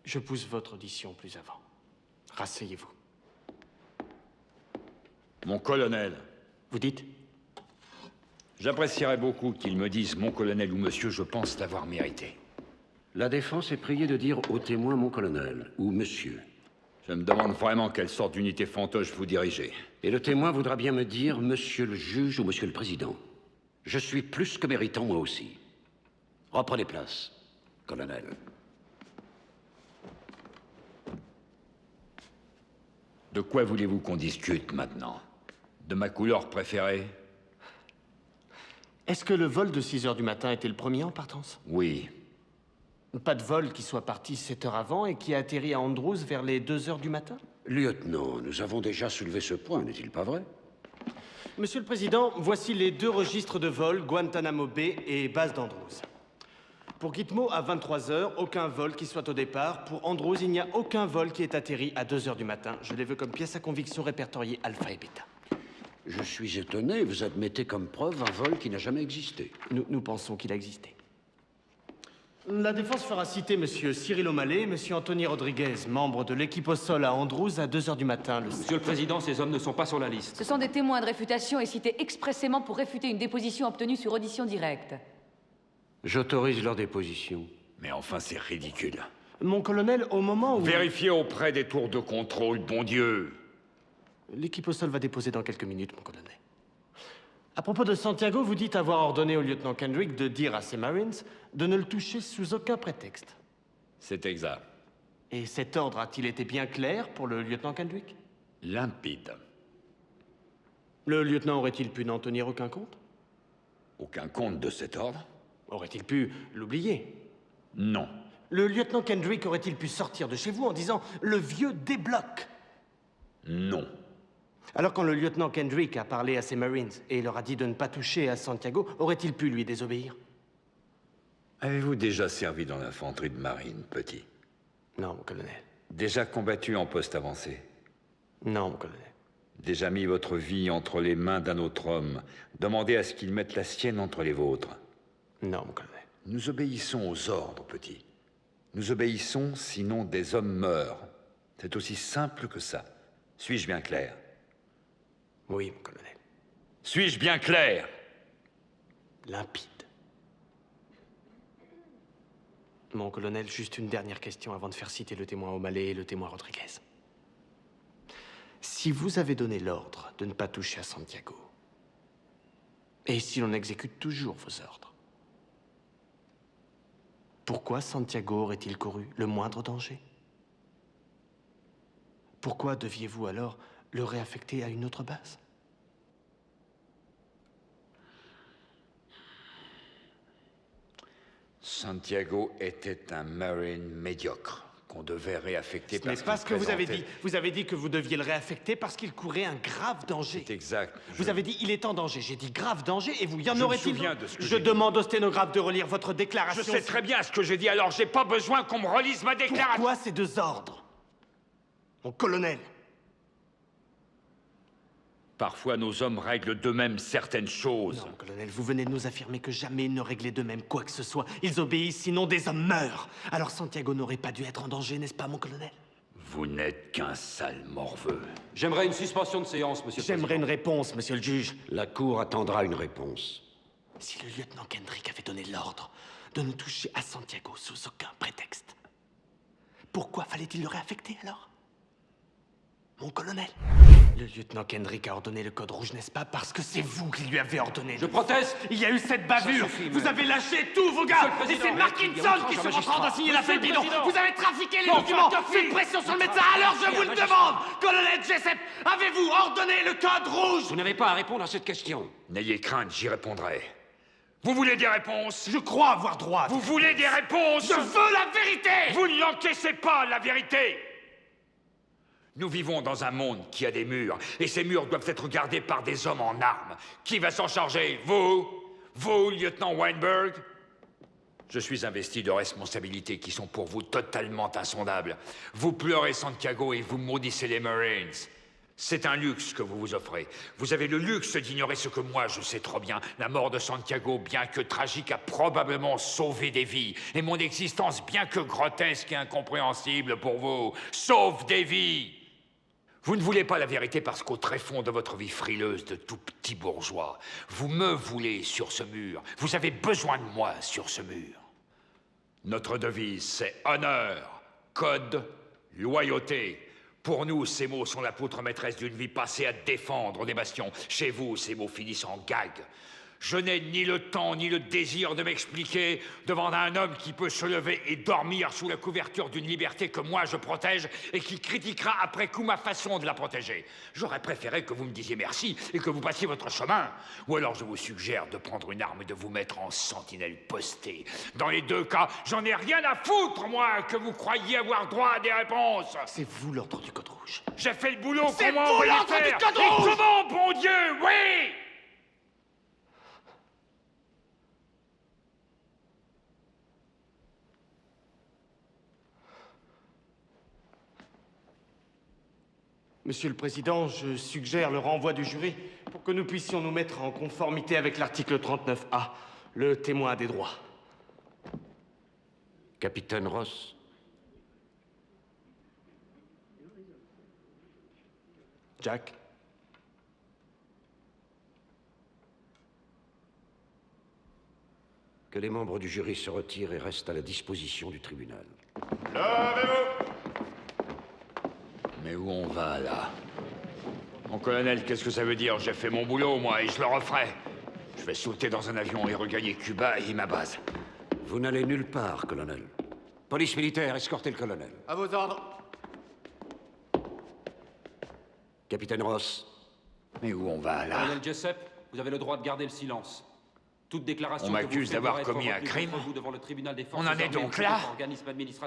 Je pousse votre audition plus avant. Rasseyez-vous. Mon colonel. Vous dites? J'apprécierais beaucoup qu'ils me disent mon colonel ou monsieur, je pense l'avoir mérité. La défense est priée de dire au témoin mon colonel ou monsieur. Je me demande vraiment quelle sorte d'unité fantoche vous dirigez. Et le témoin voudra bien me dire monsieur le juge ou monsieur le président. Je suis plus que méritant, moi aussi. Reprenez place, colonel. De quoi voulez-vous qu'on discute maintenant? De ma couleur préférée? Est-ce que le vol de 6 heures du matin était le premier en partance? Oui. Pas de vol qui soit parti 7 heures avant et qui a atterri à Andrews vers les 2 heures du matin? Lieutenant, nous avons déjà soulevé ce point, n'est-il pas vrai? Monsieur le Président, voici les 2 registres de vol, Guantanamo Bay et base d'Andrews. Pour Gitmo, à 23 heures, aucun vol qui soit au départ. Pour Andrews, il n'y a aucun vol qui est atterri à 2 heures du matin. Je les veux comme pièce à conviction répertoriée alpha et bêta. Je suis étonné, vous admettez comme preuve un vol qui n'a jamais existé. Nous pensons qu'il a existé. La défense fera citer Monsieur Cyril O'Malley, Monsieur Anthony Rodriguez, membre de l'équipe au sol à Andrews à 2 heures du matin. Monsieur le Président, ces hommes ne sont pas sur la liste. Ce sont des témoins de réfutation et cités expressément pour réfuter une déposition obtenue sur audition directe. J'autorise leur déposition. Mais enfin, c'est ridicule. Mon colonel, au moment où... Vérifiez auprès des tours de contrôle, bon Dieu. L'équipe au sol va déposer dans quelques minutes, mon colonel. À propos de Santiago, vous dites avoir ordonné au lieutenant Kendrick de dire à ses Marines de ne le toucher sous aucun prétexte. C'est exact. Et cet ordre a-t-il été bien clair pour le lieutenant Kendrick? Limpide. Le lieutenant aurait-il pu n'en tenir aucun compte? Aucun compte de cet ordre? Aurait-il pu l'oublier? Non. Le lieutenant Kendrick aurait-il pu sortir de chez vous en disant « Le vieux débloque » ? Non. Alors quand le lieutenant Kendrick a parlé à ses Marines et leur a dit de ne pas toucher à Santiago, aurait-il pu lui désobéir? Avez-vous déjà servi dans l'infanterie de marine, petit? Non, mon colonel. Déjà combattu en poste avancé? Non, mon colonel. Déjà mis votre vie entre les mains d'un autre homme, demandé à ce qu'il mette la sienne entre les vôtres? Non, mon colonel. Nous obéissons aux ordres, petit. Nous obéissons, sinon des hommes meurent. C'est aussi simple que ça. Suis-je bien clair? Oui, mon colonel. Suis-je bien clair? Limpide. Mon colonel, juste une dernière question avant de faire citer le témoin O'Malley et le témoin Rodriguez. Si vous avez donné l'ordre de ne pas toucher à Santiago, et si l'on exécute toujours vos ordres, pourquoi Santiago aurait-il couru le moindre danger? Pourquoi deviez-vous alors le réaffecter à une autre base? Santiago était un Marine médiocre qu'on devait réaffecter Ce n'est pas ce que vous avez dit. Vous avez dit que vous deviez le réaffecter parce qu'il courait un grave danger. C'est exact. Vous avez dit il est en danger. J'ai dit grave danger et vous, y en aurait-il? Je me souviens de ce que Je demande au sténographe de relire votre déclaration. Je sais très bien ce que j'ai dit, alors j'ai pas besoin qu'on me relise ma déclaration. Pourquoi ces 2 ordres? Mon colonel. Parfois, nos hommes règlent d'eux-mêmes certaines choses. Non, colonel, vous venez de nous affirmer que jamais ils ne réglaient d'eux-mêmes quoi que ce soit. Ils obéissent, sinon des hommes meurent. Alors Santiago n'aurait pas dû être en danger, n'est-ce pas, mon colonel? Vous n'êtes qu'un sale morveux. J'aimerais une suspension de séance, monsieur le Président. J'aimerais une réponse, monsieur le juge. La Cour attendra une réponse. Si le lieutenant Kendrick avait donné l'ordre de ne toucher à Santiago sous aucun prétexte, pourquoi fallait-il le réaffecter alors? Mon colonel. Le lieutenant Kendrick a ordonné le code rouge, n'est-ce pas? Parce que c'est vous qui lui avez ordonné. Je proteste. Il y a eu cette bavure. Ça suffit, Vous mais- avez lâché tout, vos Monsieur gars. le Et Président, c'est mais Markinson il y a outrage qui au se magistrat. reprend de signer l'appel Monsieur le bidon. Président. Vous avez trafiqué les Non, documents. Franck Fait Duffy. pression sur le Le médecin. travail Alors je du vous le magistrat. demande. Colonel Jessup, avez-vous ordonné le code rouge? Vous n'avez pas à répondre à cette question. N'ayez crainte, j'y répondrai. Vous voulez des réponses? Je crois avoir droit. Vous voulez des réponses? Je veux la vérité. Vous n'encaissez pas la vérité! Nous vivons dans un monde qui a des murs, et ces murs doivent être gardés par des hommes en armes. Qui va s'en charger? Vous? Vous, lieutenant Weinberg? Je suis investi de responsabilités qui sont pour vous totalement insondables. Vous pleurez Santiago et vous maudissez les Marines. C'est un luxe que vous vous offrez. Vous avez le luxe d'ignorer ce que moi je sais trop bien. La mort de Santiago, bien que tragique, a probablement sauvé des vies. Et mon existence, bien que grotesque et incompréhensible pour vous, sauve des vies. Vous ne voulez pas la vérité parce qu'au tréfonds de votre vie frileuse de tout petit bourgeois, vous me voulez sur ce mur. Vous avez besoin de moi sur ce mur. Notre devise, c'est honneur, code, loyauté. Pour nous, ces mots sont la poutre maîtresse d'une vie passée à défendre des bastions. Chez vous, ces mots finissent en gag. Je n'ai ni le temps ni le désir de m'expliquer devant un homme qui peut se lever et dormir sous la couverture d'une liberté que moi je protège et qui critiquera après coup ma façon de la protéger. J'aurais préféré que vous me disiez merci et que vous passiez votre chemin. Ou alors je vous suggère de prendre une arme et de vous mettre en sentinelle postée. Dans les deux cas, j'en ai rien à foutre, moi, que vous croyiez avoir droit à des réponses. C'est vous l'ordre du Code Rouge. J'ai fait le boulot C'est qu'on m'a vous envoyé l'ordre faire. du Code Et Rouge. comment, bon Dieu, oui! Monsieur le Président, je suggère le renvoi du jury pour que nous puissions nous mettre en conformité avec l'article 39A, le témoin a des droits. Capitaine Ross, Jack? que les membres du jury se retirent et restent à la disposition du tribunal. Levez-vous! Mais où on va, là? Mon colonel, qu'est-ce que ça veut dire? J'ai fait mon boulot, moi, et je le referai. Je vais sauter dans un avion et regagner Cuba et ma base. Vous n'allez nulle part, colonel. Police militaire, escortez le colonel. À vos ordres. Capitaine Ross, Mais où on va, là? Colonel Jessup, vous avez le droit de garder le silence. Toute déclaration On m'accuse d'avoir commis un crime. On en est donc là?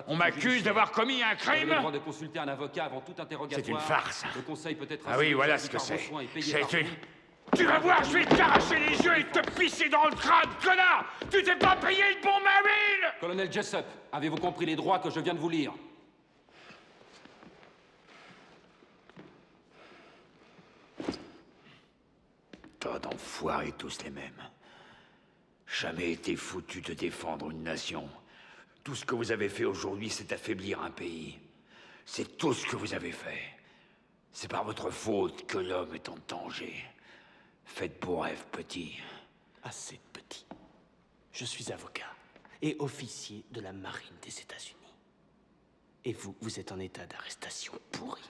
On m'accuse d'avoir commis un Vous avez crime? le droit de consulter un avocat avant tout interrogatoire. C'est une farce. Le conseil peut être Ah oui, assigné voilà vis-à-vis ce que par c'est. vos soins et payé C'est par une... vous. Tu vas voir, je vais t'arracher les yeux et te pisser dans le crâne, connard! Tu t'es pas payé le bon marine! Colonel Jessup, avez-vous compris les droits que je viens de vous lire? Tas d'enfoirés tous les mêmes. Jamais été foutu de défendre une nation. Tout ce que vous avez fait aujourd'hui, c'est affaiblir un pays. C'est tout ce que vous avez fait. C'est par votre faute que l'homme est en danger. Faites beau rêve, petit. Assez de petit. Je suis avocat et officier de la marine des États-Unis. Et vous, vous êtes en état d'arrestation pourri.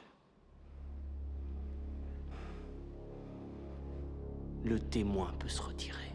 Le témoin peut se retirer.